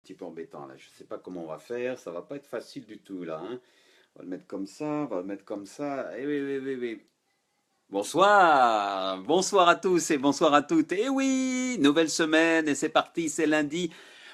petit peu embêtant là. Je ne sais pas comment on va faire. Ça va pas être facile du tout là, hein. On va le mettre comme ça, on va le mettre comme ça. Eh oui, oui, oui, oui. Bonsoir, bonsoir à tous et bonsoir à toutes. Eh oui, nouvelle semaine et c'est parti, c'est lundi.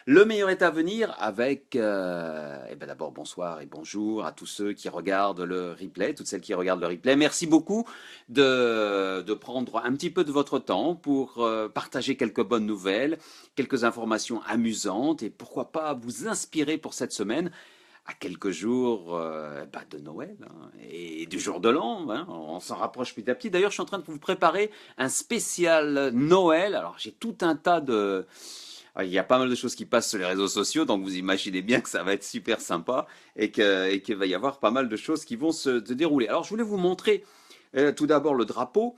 Le meilleur est à venir avec, eh ben d'abord bonsoir et bonjour à tous ceux qui regardent le replay, toutes celles qui regardent le replay. Merci beaucoup de prendre un petit peu de votre temps pour partager quelques bonnes nouvelles, quelques informations amusantes et pourquoi pas vous inspirer pour cette semaine à quelques jours de Noël hein, et du jour de l'an. Hein, on s'en rapproche petit à petit. D'ailleurs, je suis en train de vous préparer un spécial Noël. Alors, j'ai tout un tas de... Il y a pas mal de choses qui passent sur les réseaux sociaux, donc vous imaginez bien que ça va être super sympa et qu'il va y avoir pas mal de choses qui vont se dérouler. Alors, je voulais vous montrer tout d'abord le drapeau,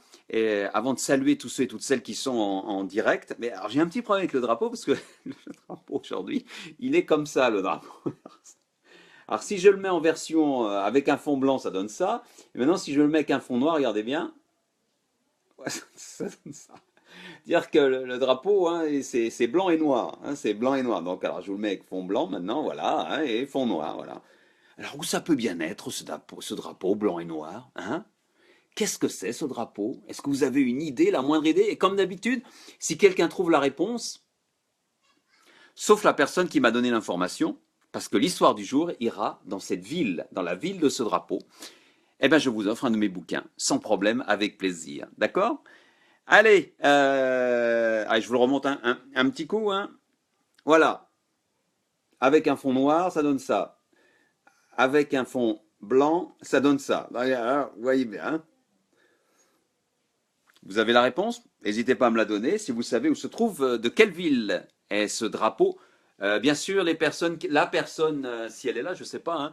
avant de saluer tous ceux et toutes celles qui sont en direct. Mais alors, j'ai un petit problème avec le drapeau parce que le drapeau aujourd'hui, il est comme ça, le drapeau. Alors si je le mets en version avec un fond blanc, ça donne ça. Et maintenant, si je le mets avec un fond noir, regardez bien, ouais, ça donne ça. Dire que le drapeau, hein, c'est blanc et noir. Hein, c'est blanc et noir. Donc, alors, je vous le mets avec fond blanc maintenant, voilà, hein, et fond noir, voilà. Alors, où ça peut bien être, ce drapeau blanc et noir, hein? Qu'est-ce que c'est, ce drapeau? Est-ce que vous avez une idée, la moindre idée? Et comme d'habitude, si quelqu'un trouve la réponse, sauf la personne qui m'a donné l'information, parce que l'histoire du jour ira dans cette ville, dans la ville de ce drapeau, eh bien, je vous offre un de mes bouquins, sans problème, avec plaisir. D'accord? Allez, allez, je vous le remonte un petit coup. Hein. Voilà. Avec un fond noir, ça donne ça. Avec un fond blanc, ça donne ça. Alors, vous voyez bien. Hein. Vous avez la réponse? N'hésitez pas à me la donner si vous savez où se trouve, de quelle ville est ce drapeau. Bien sûr, la personne, si elle est là, je ne sais pas,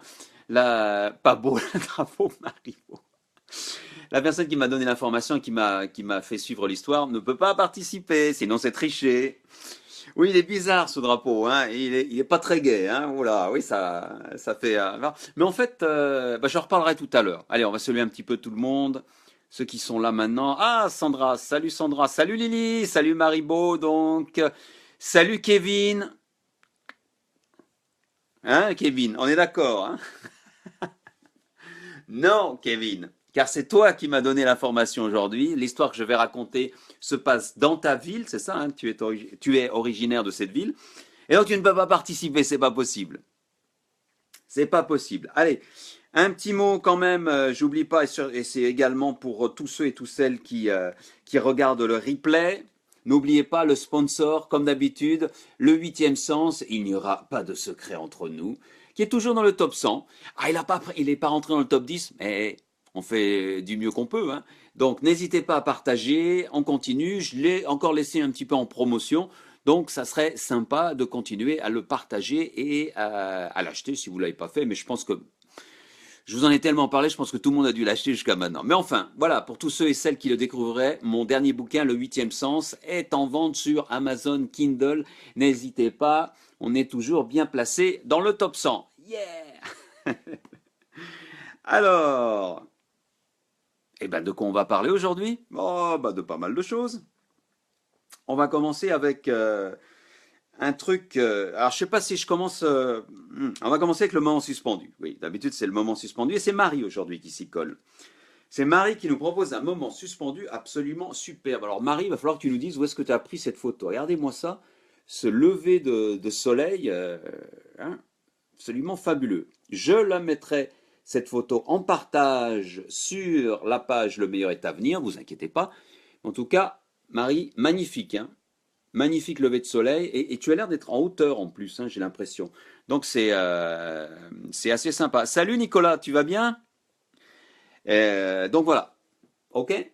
hein, pas beau, le drapeau Marivaux. La personne qui m'a donné l'information et qui m'a fait suivre l'histoire ne peut pas participer, sinon c'est tricher. Oui, il est bizarre ce drapeau, hein. Il est pas très gai, hein. Oula, oui, ça fait. Mais en fait, j'en reparlerai tout à l'heure. Allez, on va saluer un petit peu tout le monde, ceux qui sont là maintenant. Ah, Sandra, salut Lily, salut Maribo, donc, salut Kevin, hein, Kevin, on est d'accord, hein? Non, Kevin, car c'est toi qui m'as donné l'information aujourd'hui. L'histoire que je vais raconter se passe dans ta ville, c'est ça, hein, tu es originaire de cette ville. Et donc tu ne peux pas participer, c'est pas possible. C'est pas possible. Allez, un petit mot quand même, j'oublie pas, et c'est également pour tous ceux et toutes celles qui regardent le replay. N'oubliez pas le sponsor, comme d'habitude, le huitième sens, il n'y aura pas de secret entre nous, qui est toujours dans le top 100. Ah, il est pas rentré dans le top 10, mais on fait du mieux qu'on peut. Hein. Donc n'hésitez pas à partager, on continue, je l'ai encore laissé un petit peu en promotion, donc ça serait sympa de continuer à le partager et à l'acheter si vous ne l'avez pas fait, mais je pense que je vous en ai tellement parlé, je pense que tout le monde a dû l'acheter jusqu'à maintenant. Mais enfin, voilà, pour tous ceux et celles qui le découvriraient, mon dernier bouquin, Le Huitième Sens, est en vente sur Amazon Kindle. N'hésitez pas, on est toujours bien placé dans le top 100. Yeah! Alors, de quoi on va parler aujourd'hui? Oh, de pas mal de choses. On va commencer avec un truc. Alors, je sais pas si je commence. On va commencer avec le moment suspendu. Oui, d'habitude, c'est le moment suspendu. Et c'est Marie aujourd'hui qui s'y colle. C'est Marie qui nous propose un moment suspendu absolument superbe. Alors, Marie, il va falloir que tu nous dises où est-ce que tu as pris cette photo. Regardez-moi ça. Ce lever de soleil, hein, absolument fabuleux. Je la mettrai, cette photo, en partage sur la page Le meilleur est à venir. Vous inquiétez pas. En tout cas, Marie, magnifique. Hein. Magnifique lever de soleil et tu as l'air d'être en hauteur en plus, hein, j'ai l'impression. Donc c'est assez sympa. Salut Nicolas, tu vas bien? Donc voilà, ok?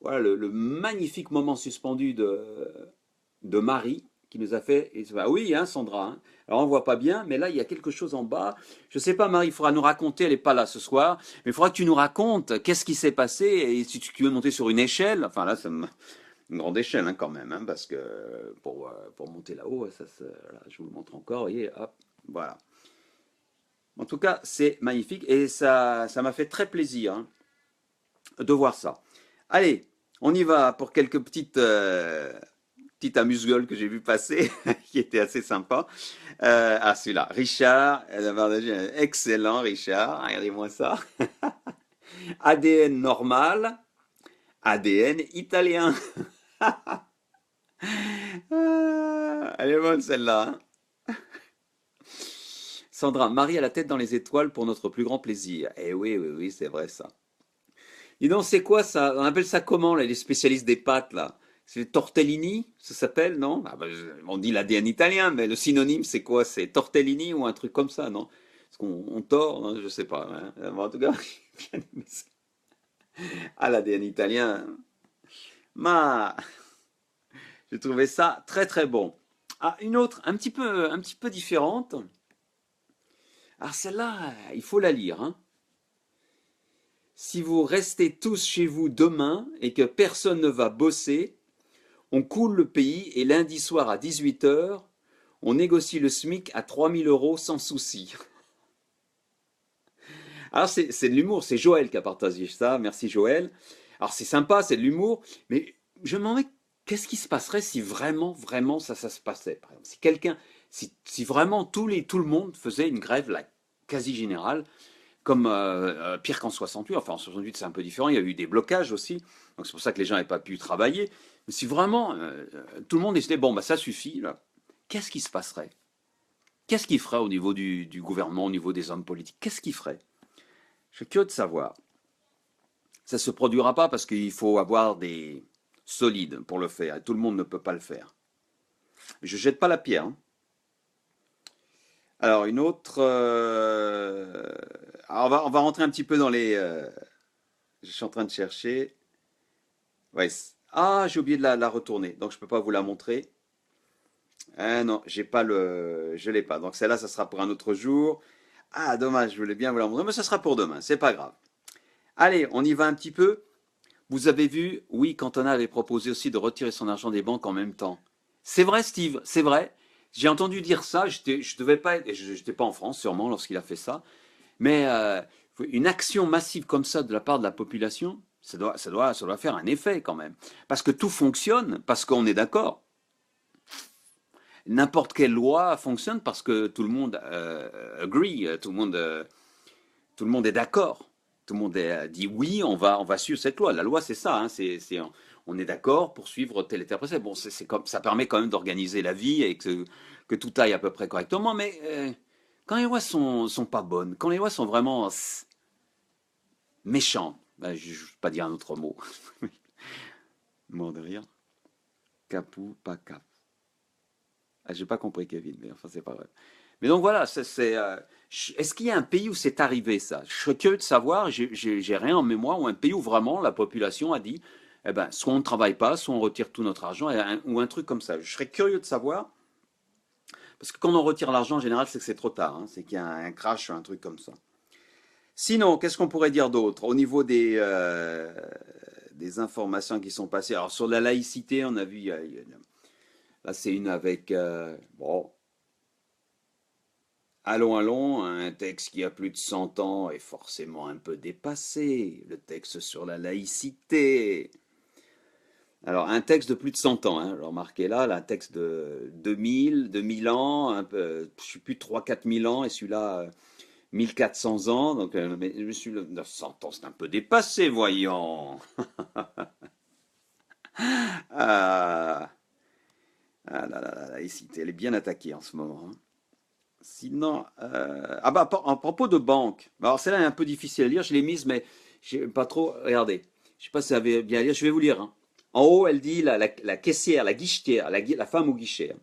Voilà le magnifique moment suspendu de Marie qui nous a fait. Ah oui, hein, Sandra. Hein. Alors on voit pas bien, mais là il y a quelque chose en bas. Je sais pas, Marie, il faudra nous raconter. Elle n'est pas là ce soir, mais il faudra que tu nous racontes qu'est-ce qui s'est passé et si tu veux monter sur une échelle. Enfin là, une grande échelle hein, quand même, hein, parce que pour monter là-haut, là, je vous le montre encore, vous voyez, hop, voilà. En tout cas, c'est magnifique et ça m'a fait très plaisir hein, de voir ça. Allez, on y va pour quelques petites petit amuse-gueule que j'ai vu passer, qui était assez sympa. Ah, celui-là, Richard, excellent Richard, regardez-moi ça. ADN normal, ADN italien. Ah, elle est bonne celle-là, hein. Sandra, Marie a la tête dans les étoiles pour notre plus grand plaisir. Eh oui, oui, oui, c'est vrai ça. Dis donc, c'est quoi ça? On appelle ça comment, là, les spécialistes des pâtes, là? C'est les tortellini, ça s'appelle, non? Ah bah, on dit l'ADN italien, mais le synonyme, c'est quoi? C'est tortellini ou un truc comme ça, non? Est-ce qu'on tord? Hein, je sais pas, hein. En tout cas, j'ai bien aimé ça. Ah, l'ADN italien. Ma, j'ai trouvé ça très très bon. Ah, une autre, un petit peu différente. Alors celle-là, il faut la lire, hein. Si vous restez tous chez vous demain et que personne ne va bosser, on coule le pays et lundi soir à 18 h, on négocie le SMIC à 3 000 € sans souci. Alors c'est de l'humour, c'est Joël qui a partagé ça, merci Joël. Alors c'est sympa, c'est de l'humour, mais je me demandais qu'est-ce qui se passerait si vraiment, vraiment ça se passait. Par exemple, si quelqu'un, si vraiment tout le monde faisait une grève là, quasi générale, comme pire qu'en 68, enfin en 68 c'est un peu différent, il y a eu des blocages aussi, donc c'est pour ça que les gens n'avaient pas pu travailler. Mais si vraiment tout le monde décidait, bon bah ça suffit, là, qu'est-ce qui se passerait? Qu'est-ce qu'il ferait au niveau du gouvernement, au niveau des hommes politiques? Qu'est-ce qu'il ferait? Je suis curieux de savoir. Ça ne se produira pas parce qu'il faut avoir des solides pour le faire, et tout le monde ne peut pas le faire. Je ne jette pas la pierre, hein. Alors une autre... alors, on va rentrer un petit peu dans les... je suis en train de chercher. Ouais. Ah, j'ai oublié de la retourner, donc je ne peux pas vous la montrer. Ah non, j'ai pas je l'ai pas. Donc celle-là, ça sera pour un autre jour. Ah, dommage, je voulais bien vous la montrer, mais ça sera pour demain, c'est pas grave. Allez, on y va un petit peu. Vous avez vu, oui, Cantona avait proposé aussi de retirer son argent des banques en même temps. C'est vrai, Steve, c'est vrai. J'ai entendu dire ça, je devais pas être, je n'étais pas en France sûrement lorsqu'il a fait ça, mais une action massive comme ça de la part de la population, ça doit faire un effet quand même. Parce que tout fonctionne, parce qu'on est d'accord. N'importe quelle loi fonctionne parce que tout le monde agree, tout le monde est d'accord. Tout le monde dit oui, on va suivre cette loi. La loi, c'est ça, hein, on est d'accord pour suivre tel et tel précepte. Bon, ça permet quand même d'organiser la vie et que tout aille à peu près correctement, mais quand les lois sont pas bonnes, quand les lois sont vraiment méchantes, ben, je ne vais pas dire un autre mot. Mort de rire. Capou, pas cap. Ah, j'ai pas compris, Kevin, mais enfin, c'est pas vrai. Mais donc voilà, est-ce qu'il y a un pays où c'est arrivé ça? Je serais curieux de savoir, j'ai rien en mémoire, ou un pays où vraiment la population a dit, eh ben, soit on ne travaille pas, soit on retire tout notre argent, ou un truc comme ça. Je serais curieux de savoir, parce que quand on retire l'argent, en général, c'est que c'est trop tard, hein, c'est qu'il y a un crash, un truc comme ça. Sinon, qu'est-ce qu'on pourrait dire d'autre au niveau des informations qui sont passées? Alors sur la laïcité, on a vu, là c'est une avec, bon, allons, allons, un texte qui a plus de 100 ans est forcément un peu dépassé, le texte sur la laïcité. Alors, un texte de plus de 100 ans, hein, alors marquez là, un texte de 2000 ans, un peu, je suis plus de 3 4 000 ans, et celui-là, 1400 ans, donc mais je suis 100 ans, c'est un peu dépassé, voyons. Ah, ah là là, la laïcité, elle est bien attaquée en ce moment, hein. Sinon, ah bah, à propos de banque, alors celle-là est un peu difficile à lire, je l'ai mise, mais j'ai pas trop. Regardez, je sais pas si ça avait bien à lire, je vais vous lire, hein. En haut, elle dit la caissière, la guichetière, la femme au guichet, hein.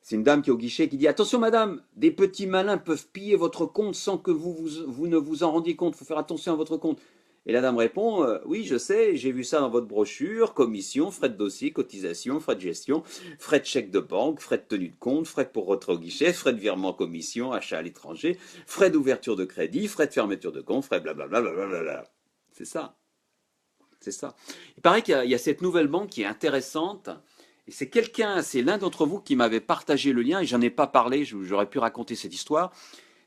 C'est une dame qui est au guichet qui dit: attention, madame, des petits malins peuvent piller votre compte sans que vous ne vous en rendiez compte, il faut faire attention à votre compte. Et la dame répond: oui, je sais, j'ai vu ça dans votre brochure, commission, frais de dossier, cotisation, frais de gestion, frais de chèque de banque, frais de tenue de compte, frais pour rentrer au guichet, frais de virement commission, achat à l'étranger, frais d'ouverture de crédit, frais de fermeture de compte, frais blablabla. Blablabla. C'est ça, c'est ça. Il paraît qu'il y a cette nouvelle banque qui est intéressante. Et c'est l'un d'entre vous qui m'avait partagé le lien et j'en ai pas parlé, j'aurais pu raconter cette histoire.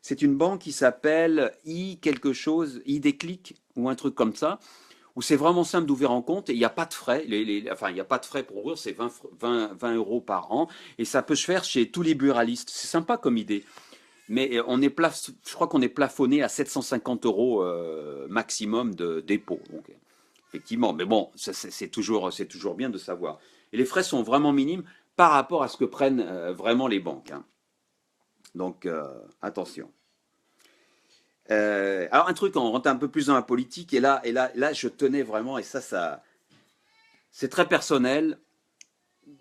C'est une banque qui s'appelle quelque chose, Déclic ou un truc comme ça, où c'est vraiment simple d'ouvrir un compte et il n'y a pas de frais. Enfin, il n'y a pas de frais pour ouvrir, c'est 20 euros par an. Et ça peut se faire chez tous les buralistes. C'est sympa comme idée. Mais je crois qu'on est plafonné à 750 euros maximum de dépôt. Donc, effectivement, mais bon, c'est toujours bien de savoir. Et les frais sont vraiment minimes par rapport à ce que prennent vraiment les banques, hein. Donc, attention. Alors, un truc, on rentre un peu plus dans la politique, et là, je tenais vraiment, et c'est très personnel.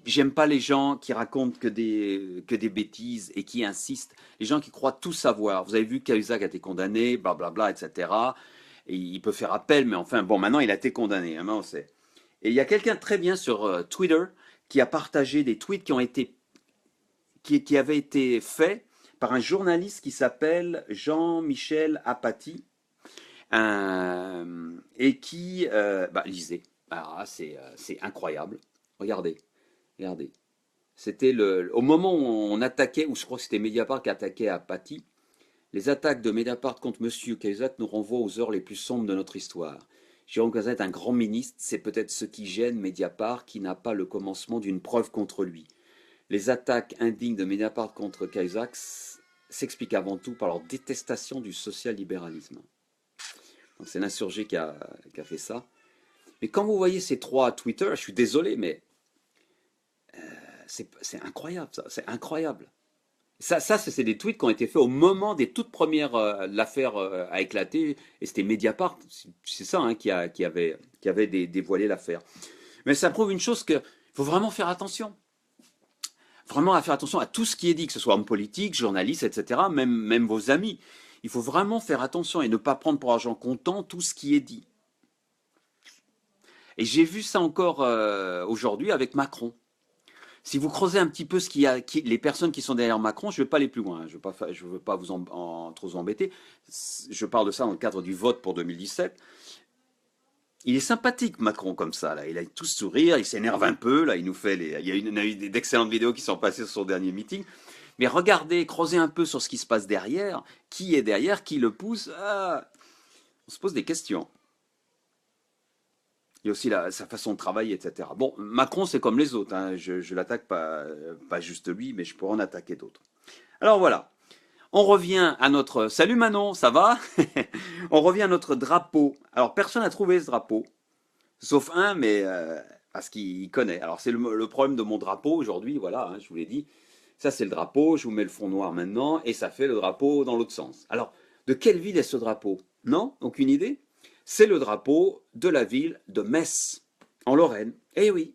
J'aime pas les gens qui racontent que des bêtises et qui insistent. Les gens qui croient tout savoir. Vous avez vu qu'Cahuzac a été condamné, blablabla, etc. Et il peut faire appel, mais enfin, bon, maintenant il a été condamné, hein, maintenant on sait. Et il y a quelqu'un de très bien sur Twitter qui a partagé des tweets qui avaient été faits par un journaliste qui s'appelle Jean-Michel Apathy, et qui, lisez. Alors là, c'est incroyable. Regardez. Regardez. C'était au moment où on attaquait, ou je crois que c'était Mediapart qui attaquait à Paty, les attaques de Mediapart contre Monsieur Cahuzac nous renvoient aux heures les plus sombres de notre histoire. Jérôme Cahuzac est un grand ministre, c'est peut-être ce qui gêne Mediapart qui n'a pas le commencement d'une preuve contre lui. Les attaques indignes de Mediapart contre Cahuzac s'expliquent avant tout par leur détestation du social-libéralisme. Donc c'est l'insurgé qui a fait ça. Mais quand vous voyez ces trois Twitter, je suis désolé, mais c'est incroyable, ça, c'est incroyable. Ça c'est des tweets qui ont été faits au moment des toutes premières, l'affaire a éclaté, et c'était Mediapart, c'est ça, hein, qui avait dévoilé l'affaire. Mais ça prouve une chose, qu'il faut vraiment faire attention. Vraiment faire attention à tout ce qui est dit, que ce soit homme politique, journaliste, etc., même vos amis. Il faut vraiment faire attention et ne pas prendre pour argent comptant tout ce qui est dit. Et j'ai vu ça encore aujourd'hui avec Macron. Si vous creusez un petit peu les personnes qui sont derrière Macron, je ne vais pas aller plus loin, hein, je ne veux pas vous trop vous embêter. Je parle de ça dans le cadre du vote pour 2017. Il est sympathique, Macron, comme ça. Là. Il a tout sourire, il s'énerve un peu. Là, il nous fait il y a eu d'excellentes vidéos qui sont passées sur son dernier meeting. Mais regardez, creusez un peu sur ce qui se passe derrière. Qui est derrière, qui le pousse. On se pose des questions. Il y a aussi sa façon de travailler, etc. Bon, Macron, c'est comme les autres, hein. Je l'attaque pas juste lui, mais je pourrais en attaquer d'autres. Alors voilà, on revient à notre... Salut Manon, ça va? On revient à notre drapeau. Alors personne n'a trouvé ce drapeau, sauf un, mais parce qu'il connaît. Alors c'est le problème de mon drapeau aujourd'hui, voilà, hein, je vous l'ai dit. Ça c'est le drapeau, je vous mets le fond noir maintenant, et ça fait le drapeau dans l'autre sens. Alors, de quelle ville est ce drapeau? Non? Aucune idée? C'est le drapeau de la ville de Metz, en Lorraine. Eh oui,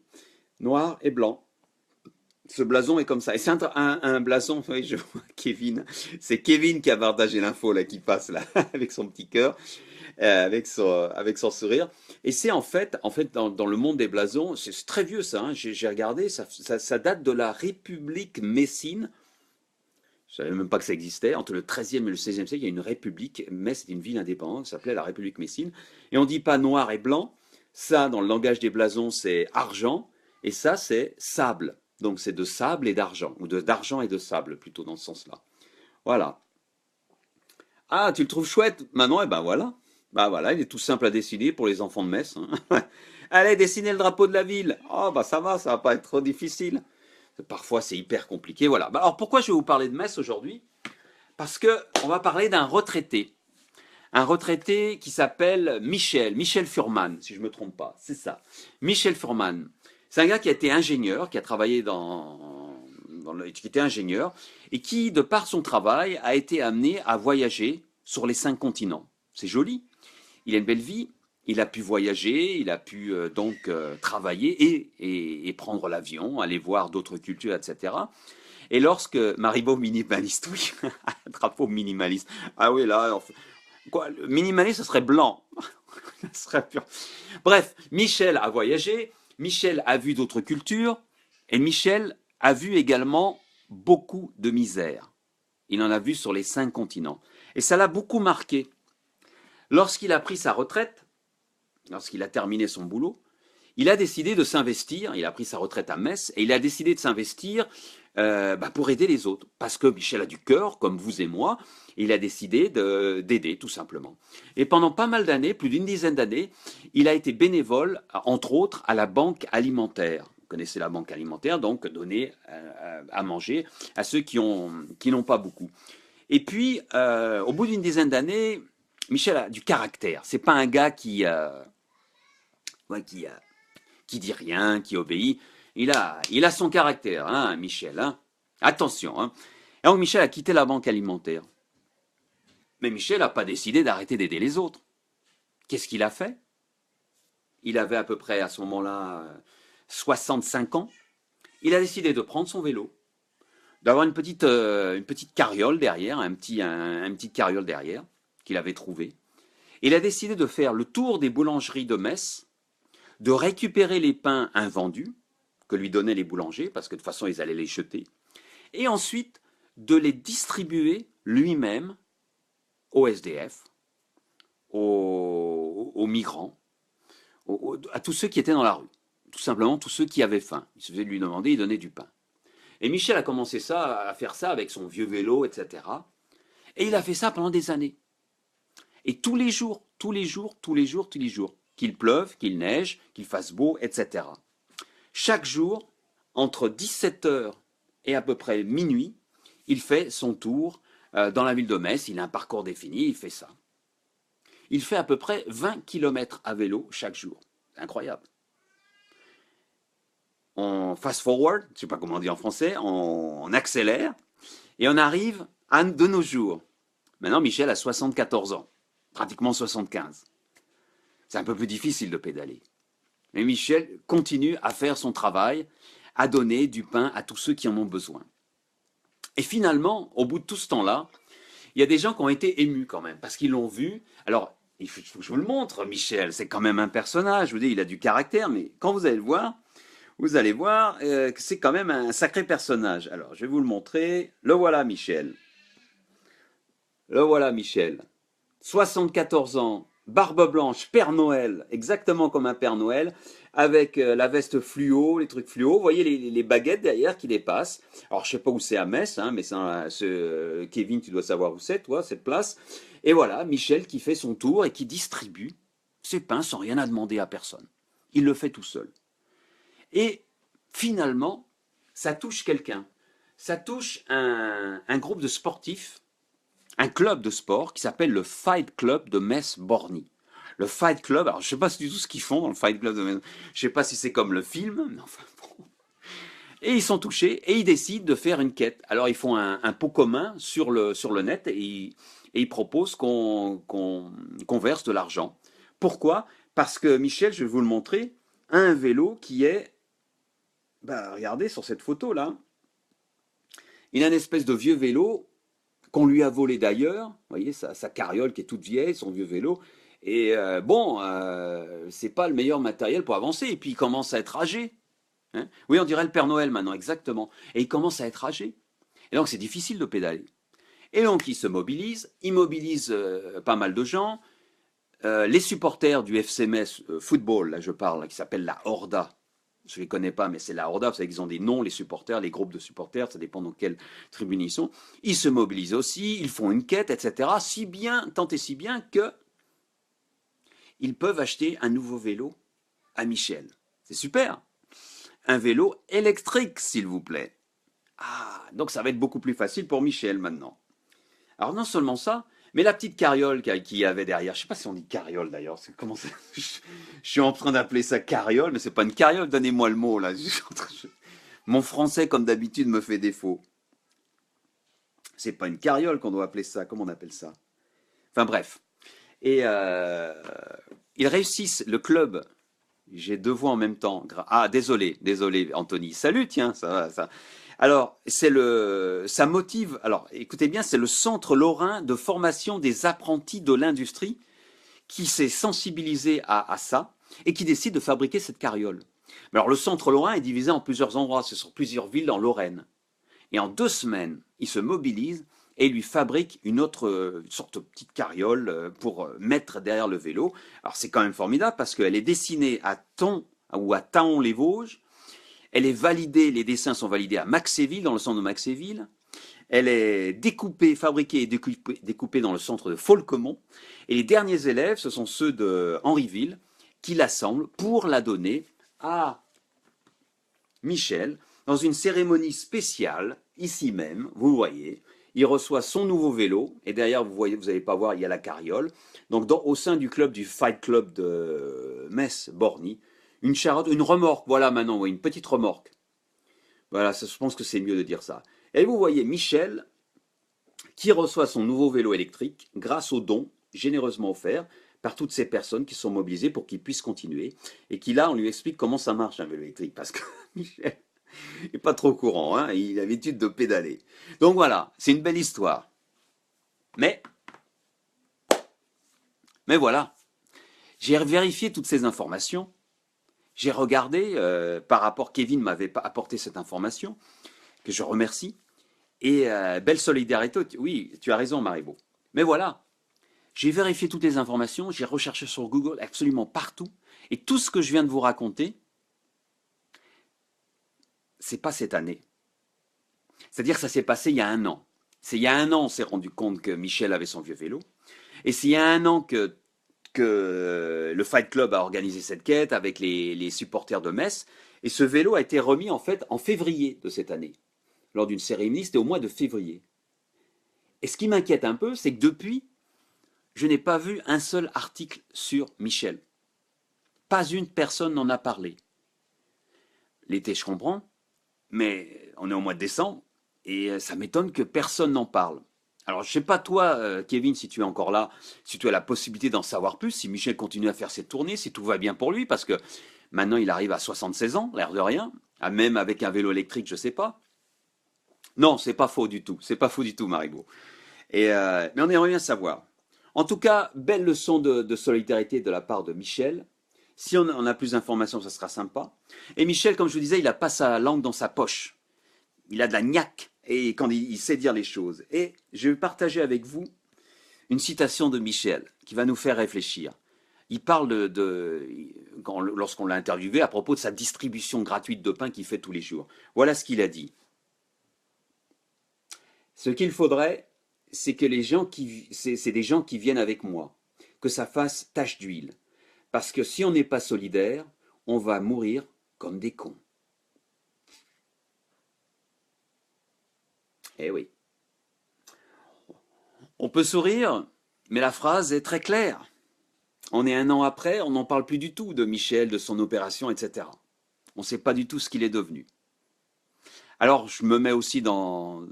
noir et blanc. Ce blason est comme ça. Et c'est un blason, oui, je vois Kevin. C'est Kevin qui a partagé l'info là, qui passe là, avec son petit cœur, avec son sourire. Et c'est en fait dans le monde des blasons, c'est très vieux ça, hein, j'ai regardé, ça date de la République messine. Je ne savais même pas que ça existait. Entre le XIIIe et le XVIe siècle, il y a une république. Metz est une ville indépendante qui s'appelait la République messine. Et on ne dit pas noir et blanc. Ça, dans le langage des blasons, c'est argent. Et ça, c'est sable. Donc c'est de sable et d'argent. Ou d'argent et de sable, plutôt dans ce sens-là. Voilà. Ah, tu le trouves chouette, Manon? Eh ben voilà. Bah voilà, il est tout simple à dessiner pour les enfants de Metz, hein. Allez, dessinez le drapeau de la ville. Oh, bah ça va pas être trop difficile. Parfois, c'est hyper compliqué. Voilà. Alors, pourquoi je vais vous parler de Metz aujourd'hui? Parce qu'on va parler d'un retraité. Un retraité qui s'appelle Michel Furman, si je ne me trompe pas. C'est ça. Michel Furman. C'est un gars qui a été ingénieur, qui a travaillé qui était ingénieur, et qui, de par son travail, a été amené à voyager sur les 5 continents. C'est joli. Il a une belle vie. Il a pu voyager, il a pu travailler et prendre l'avion, aller voir d'autres cultures, etc. Et lorsque Maribo minimaliste, oui, drapeau minimaliste. Ah oui, là, quoi, le minimaliste, ce serait blanc. Ce serait pur. Bref, Michel a voyagé, Michel a vu d'autres cultures, et Michel a vu également beaucoup de misère. Il en a vu sur les 5 continents. Et ça l'a beaucoup marqué. Lorsqu'il a pris sa retraite, lorsqu'il a terminé son boulot, il a décidé de s'investir, il a pris sa retraite à Metz, et il a décidé de s'investir pour aider les autres. Parce que Michel a du cœur, comme vous et moi, il a décidé d'aider, tout simplement. Et pendant pas mal d'années, plus d'une dizaine d'années, il a été bénévole, entre autres, à la banque alimentaire. Vous connaissez la banque alimentaire, donc donner à manger à ceux qui n'ont pas beaucoup. Et puis, au bout d'une dizaine d'années, Michel a du caractère. C'est pas un gars ouais, qui dit rien, qui obéit. Il a son caractère, hein, Michel. Hein. Attention. Hein. Et donc Michel a quitté la banque alimentaire. Mais Michel n'a pas décidé d'arrêter d'aider les autres. Qu'est-ce qu'il a fait? Il avait à peu près à ce moment-là 65 ans. Il a décidé de prendre son vélo, d'avoir une petite carriole derrière, un petit carriole derrière qu'il avait trouvé. Il a décidé de faire le tour des boulangeries de Metz, de récupérer les pains invendus que lui donnaient les boulangers, parce que de toute façon ils allaient les jeter, et ensuite de les distribuer lui-même aux SDF, aux migrants, à tous ceux qui étaient dans la rue. Tout simplement tous ceux qui avaient faim. Il suffisait de lui demander, il donnait du pain. Et Michel a commencé à faire ça avec son vieux vélo, etc. Et il a fait ça pendant des années. Et tous les jours, qu'il pleuve, qu'il neige, qu'il fasse beau, etc. Chaque jour, entre 17 heures et à peu près minuit, il fait son tour dans la ville de Metz. Il a un parcours défini, il fait ça. Il fait à peu près 20 km à vélo chaque jour. C'est incroyable. On fast forward, je ne sais pas comment on dit en français, on accélère et on arrive de nos jours. Maintenant, Michel a 74 ans, pratiquement 75. C'est un peu plus difficile de pédaler. Mais Michel continue à faire son travail, à donner du pain à tous ceux qui en ont besoin. Et finalement, au bout de tout ce temps-là, il y a des gens qui ont été émus quand même, parce qu'ils l'ont vu. Alors, il faut que je vous le montre, Michel, c'est quand même un personnage, je vous dis, il a du caractère, mais quand vous allez le voir, que c'est quand même un sacré personnage. Alors, je vais vous le montrer. Le voilà, Michel. 74 ans, barbe blanche, Père Noël, exactement comme un Père Noël, avec la veste fluo, les trucs fluo. Vous voyez les baguettes derrière qui dépassent. Alors, je sais pas où c'est à Metz, hein, mais Kevin, tu dois savoir où c'est, toi, cette place. Et voilà, Michel qui fait son tour et qui distribue ses pains sans rien à demander à personne. Il le fait tout seul. Et finalement, ça touche quelqu'un. Ça touche un groupe de sportifs, un club de sport qui s'appelle le Fight Club de Metz-Borny. Le Fight Club, alors je ne sais pas du tout ce qu'ils font dans le Fight Club de Metz. Je ne sais pas si c'est comme le film, mais enfin bon. Et ils sont touchés et ils décident de faire une quête. Alors ils font un pot commun sur le net et ils proposent qu'on verse de l'argent. Pourquoi? Parce que Michel, je vais vous le montrer, a un vélo qui est, regardez sur cette photo là, il a une espèce de vieux vélo qu'on lui a volé d'ailleurs, vous voyez sa carriole qui est toute vieille, son vieux vélo, et c'est pas le meilleur matériel pour avancer, et puis il commence à être âgé. Hein, oui, on dirait le Père Noël maintenant, exactement. Et il commence à être âgé. Et donc c'est difficile de pédaler. Et donc il se mobilise, il mobilise pas mal de gens. Les supporters du FC Metz football, là je parle, qui s'appelle la Horda. Je ne les connais pas, mais c'est la Horda. Vous savez qu'ils ont des noms, les supporters, les groupes de supporters, ça dépend dans quelle tribune ils sont. Ils se mobilisent aussi, ils font une quête, etc. Tant et si bien que ils peuvent acheter un nouveau vélo à Michel. C'est super. Un vélo électrique, s'il vous plaît. Ah, donc ça va être beaucoup plus facile pour Michel maintenant. Alors non seulement ça, mais la petite carriole qu'il y avait derrière, je ne sais pas si on dit carriole d'ailleurs, comment ça, je suis en train d'appeler ça carriole, mais c'est pas une carriole, donnez-moi le mot là. Mon français, comme d'habitude, me fait défaut. C'est pas une carriole qu'on doit appeler ça, comment on appelle ça? Enfin bref. Et ils réussissent, le club, j'ai deux voix en même temps. Ah, désolé Anthony. Salut, tiens, ça va, ça. Alors, ça motive, alors écoutez bien, c'est le Centre lorrain de formation des apprentis de l'industrie qui s'est sensibilisé à ça et qui décide de fabriquer cette carriole. Mais alors, le Centre lorrain est divisé en plusieurs endroits, c'est sur plusieurs villes en Lorraine. Et en 2 semaines, il se mobilise et lui fabrique une sorte de petite carriole pour mettre derrière le vélo. Alors, c'est quand même formidable parce qu'elle est destinée à Thon ou à Taon-les-Vosges. Elle est validée, les dessins sont validés à Maxéville, dans le centre de Maxéville. Elle est découpée, fabriquée et découpée dans le centre de Folquemont. Et les derniers élèves, ce sont ceux de Henryville, qui l'assemblent pour la donner à Michel dans une cérémonie spéciale, ici même, vous voyez. Il reçoit son nouveau vélo, et derrière, vous voyez, vous n'allez pas voir, il y a la carriole. Donc, au sein du club, du Fight Club de Metz-Borny, une charrette, une remorque, voilà maintenant, oui, une petite remorque. Voilà, je pense que c'est mieux de dire ça. Et vous voyez Michel qui reçoit son nouveau vélo électrique grâce aux dons généreusement offerts par toutes ces personnes qui sont mobilisées pour qu'il puisse continuer. Et qui là, on lui explique comment ça marche un vélo électrique. Parce que Michel n'est pas trop courant, hein, il a l'habitude de pédaler. Donc voilà, c'est une belle histoire. Mais voilà, j'ai vérifié toutes ces informations. J'ai regardé, par rapport, Kevin m'avait apporté cette information, que je remercie. Et belle solidarité, oui, tu as raison Maribo. Mais voilà, j'ai vérifié toutes les informations, j'ai recherché sur Google absolument partout, et tout ce que je viens de vous raconter, c'est pas cette année. C'est-à-dire que ça s'est passé il y a un an. C'est il y a un an on s'est rendu compte que Michel avait son vieux vélo, et c'est il y a un an que le Fight Club a organisé cette quête avec les supporters de Metz, et ce vélo a été remis en fait en février de cette année. Lors d'une cérémonie, c'était au mois de février. Et ce qui m'inquiète un peu, c'est que depuis, je n'ai pas vu un seul article sur Michel. Pas une personne n'en a parlé. L'été, je comprends, mais on est au mois de décembre, et ça m'étonne que personne n'en parle. Alors, je ne sais pas toi, Kevin, si tu es encore là, si tu as la possibilité d'en savoir plus, si Michel continue à faire ses tournées, si tout va bien pour lui, parce que maintenant, il arrive à 76 ans, l'air de rien, même avec un vélo électrique, je ne sais pas. Non, c'est pas faux du tout. C'est pas faux du tout, Marigot. Mais on aimerait bien savoir. En tout cas, belle leçon de solidarité de la part de Michel. Si on a plus d'informations, ça sera sympa. Et Michel, comme je vous disais, il n'a pas sa langue dans sa poche. Il a de la niaque et quand il sait dire les choses. Et je vais partager avec vous une citation de Michel qui va nous faire réfléchir. Il parle lorsqu'on l'a interviewé à propos de sa distribution gratuite de pain qu'il fait tous les jours. Voilà ce qu'il a dit. Ce qu'il faudrait, c'est que c'est des gens qui viennent avec moi, que ça fasse tache d'huile. Parce que si on n'est pas solidaire, on va mourir comme des cons. Eh oui. On peut sourire, mais la phrase est très claire. On est un an après, on n'en parle plus du tout de Michel, de son opération, etc. On ne sait pas du tout ce qu'il est devenu. Alors, je me mets aussi dans...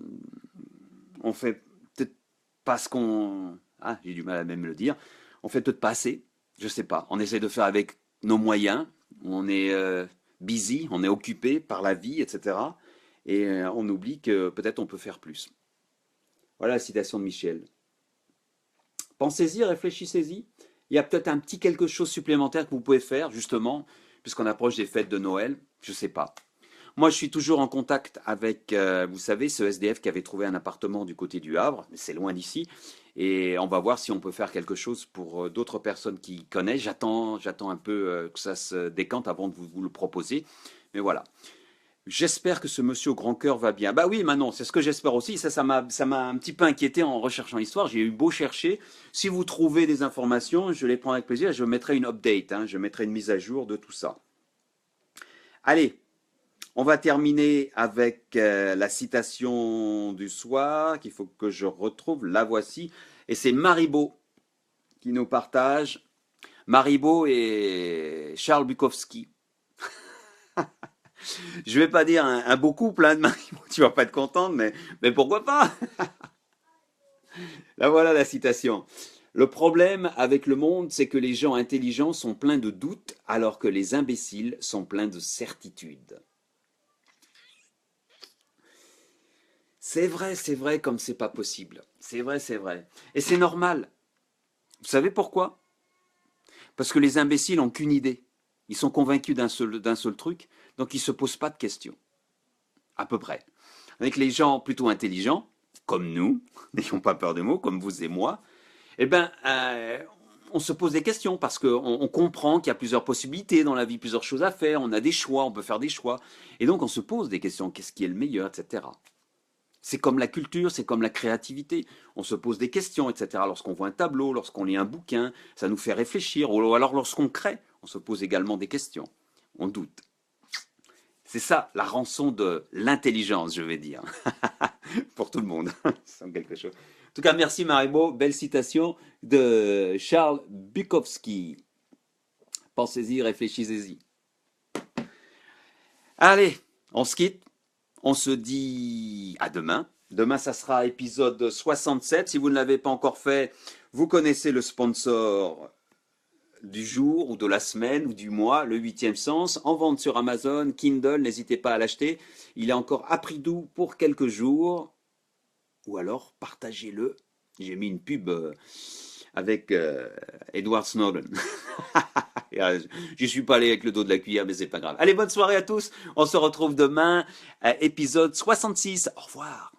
On fait peut-être pas ce qu'on... Ah, j'ai du mal à même le dire. On fait peut-être pas assez, je sais pas. On essaie de faire avec nos moyens. On est busy, on est occupé par la vie, etc. Et on oublie que peut-être on peut faire plus. Voilà la citation de Michel. Pensez-y, réfléchissez-y. Il y a peut-être un petit quelque chose supplémentaire que vous pouvez faire, justement, puisqu'on approche des fêtes de Noël. Je ne sais pas. Moi, je suis toujours en contact avec, vous savez, ce SDF qui avait trouvé un appartement du côté du Havre, mais c'est loin d'ici. Et on va voir si on peut faire quelque chose pour d'autres personnes qui connaissent. J'attends un peu que ça se décante avant de vous le proposer. Mais voilà. J'espère que ce monsieur au grand cœur va bien. Bah oui, Manon, c'est ce que j'espère aussi. Ça m'a un petit peu inquiété en recherchant l'histoire. J'ai eu beau chercher. Si vous trouvez des informations, je les prends avec plaisir. Je mettrai une update, hein, je mettrai une mise à jour de tout ça. Allez, on va terminer avec la citation du soir qu'il faut que je retrouve. La voici. Et c'est Maribo qui nous partage. Maribo et Charles Bukowski. Je vais pas dire un beau couple hein, de Maribo, tu vas pas être contente, mais pourquoi pas. Là voilà la citation. Le problème avec le monde, c'est que les gens intelligents sont pleins de doutes, alors que les imbéciles sont pleins de certitudes. C'est vrai, comme c'est pas possible. C'est vrai, c'est vrai. Et c'est normal. Vous savez pourquoi? Parce que les imbéciles n'ont qu'une idée. Ils sont convaincus d'un seul truc, donc ils ne se posent pas de questions. À peu près. Avec les gens plutôt intelligents, comme nous, n'ayons pas peur des mots, comme vous et moi, eh ben, on se pose des questions parce qu'on comprend qu'il y a plusieurs possibilités dans la vie, plusieurs choses à faire, on a des choix, on peut faire des choix. Et donc on se pose des questions, qu'est-ce qui est le meilleur, etc. C'est comme la culture, c'est comme la créativité. On se pose des questions, etc. Lorsqu'on voit un tableau, lorsqu'on lit un bouquin, ça nous fait réfléchir. Ou alors lorsqu'on crée, on se pose également des questions. On doute. C'est ça la rançon de l'intelligence, je vais dire. Pour tout le monde. C'est quelque chose. En tout cas, merci Maribo. Belle citation de Charles Bukowski. Pensez-y, réfléchissez-y. Allez, on se quitte. On se dit à demain. Demain, ça sera épisode 67. Si vous ne l'avez pas encore fait, vous connaissez le sponsor du jour ou de la semaine ou du mois, le 8e sens, en vente sur Amazon, Kindle, n'hésitez pas à l'acheter. Il est encore à prix doux pour quelques jours. Ou alors, partagez-le. J'ai mis une pub avec Edward Snowden. Je suis pas allé avec le dos de la cuillère, mais c'est pas grave. Allez, bonne soirée à tous. On se retrouve demain, épisode 66. Au revoir.